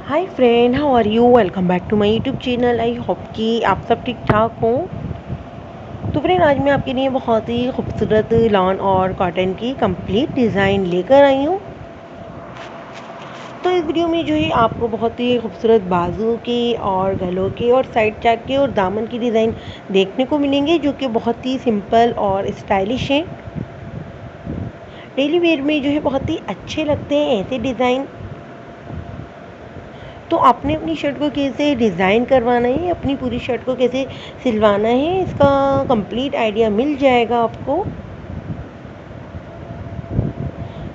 Hi friend, how are you? Welcome back to my YouTube channel. I hope कि आप सब ठीक ठाक हों। तो फ्रेंड, आज मैं आपके लिए बहुत ही खूबसूरत लॉन और कॉटन की कंप्लीट डिज़ाइन लेकर आई हूँ। तो इस वीडियो में जो है आपको बहुत ही खूबसूरत बाजू के और गलों के और साइड चाक के और दामन की डिज़ाइन देखने को मिलेंगे, जो कि बहुत ही सिंपल और स्टाइलिश हैं। डेली वेयर में जो है बहुत ही अच्छे लगते हैं ऐसे डिज़ाइन। तो आपने अपनी शर्ट को कैसे डिज़ाइन करवाना है, अपनी पूरी शर्ट को कैसे सिलवाना है, इसका कंप्लीट आइडिया मिल जाएगा आपको।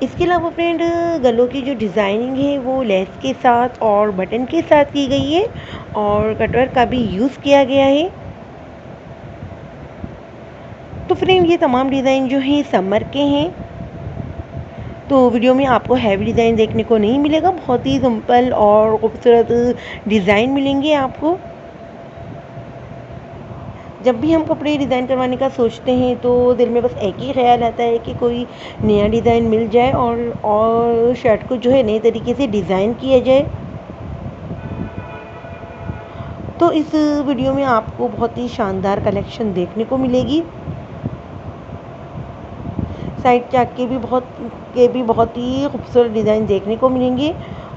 इसके अलावा फ्रेंड, गलों की जो डिज़ाइनिंग है वो लेस के साथ और बटन के साथ की गई है और कटवर्क का भी यूज़ किया गया है। तो फ्रेंड, ये तमाम डिज़ाइन जो हैं समर के हैं। तो वीडियो में आपको हैवी डिज़ाइन देखने को नहीं मिलेगा, बहुत ही सिंपल और खूबसूरत डिज़ाइन मिलेंगे आपको। जब भी हम कपड़े डिज़ाइन करवाने का सोचते हैं तो दिल में बस एक ही ख्याल आता है कि कोई नया डिज़ाइन मिल जाए और शर्ट को जो है नए तरीके से डिज़ाइन किया जाए। तो इस वीडियो में आपको बहुत ही शानदार कलेक्शन देखने को मिलेगी। साइड चाक के भी बहुत ही खूबसूरत डिज़ाइन देखने को मिलेंगे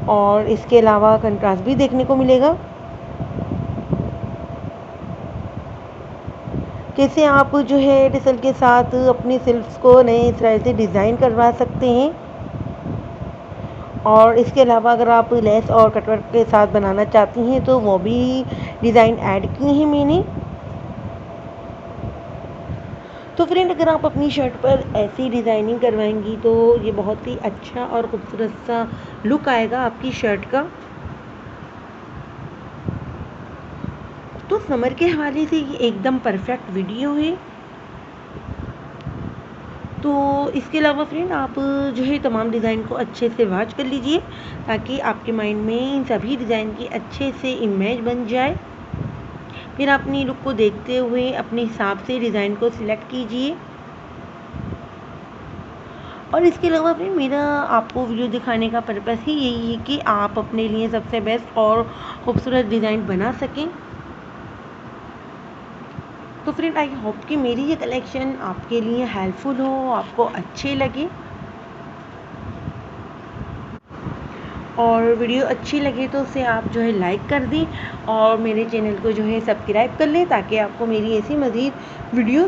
और इसके अलावा कंट्रास्ट भी देखने को मिलेगा। कैसे आप जो है टिसल के साथ अपनी सिल्क्स को नए स्टाइल से डिज़ाइन करवा सकते हैं। और इसके अलावा अगर आप लेस और कटवर्क के साथ बनाना चाहती हैं तो वो भी डिज़ाइन ऐड की हैं मैंने। तो फ्रेंड, अगर आप अपनी शर्ट पर ऐसी डिज़ाइनिंग करवाएंगी तो ये बहुत ही अच्छा और ख़ूबसूरत सा लुक आएगा आपकी शर्ट का। तो समर के हवाले से ये एकदम परफेक्ट वीडियो है। तो इसके अलावा फ्रेंड, आप जो है तमाम डिज़ाइन को अच्छे से वॉच कर लीजिए ताकि आपके माइंड में इन सभी डिज़ाइन की अच्छे से इमेज बन जाए। फिर अपनी लुक को देखते हुए अपने हिसाब से डिज़ाइन को सिलेक्ट कीजिए। और इसके अलावा फ्रेंड, मेरा आपको वीडियो दिखाने का पर्पस ही यही है कि आप अपने लिए सबसे बेस्ट और खूबसूरत डिज़ाइन बना सकें। तो फ्रेंड, आई होप कि मेरी ये कलेक्शन आपके लिए हेल्पफुल हो, आपको अच्छे लगे। और वीडियो अच्छी लगे तो उसे आप जो है लाइक कर दें और मेरे चैनल को जो है सब्सक्राइब कर लें ताकि आपको मेरी ऐसी मज़ीद वीडियो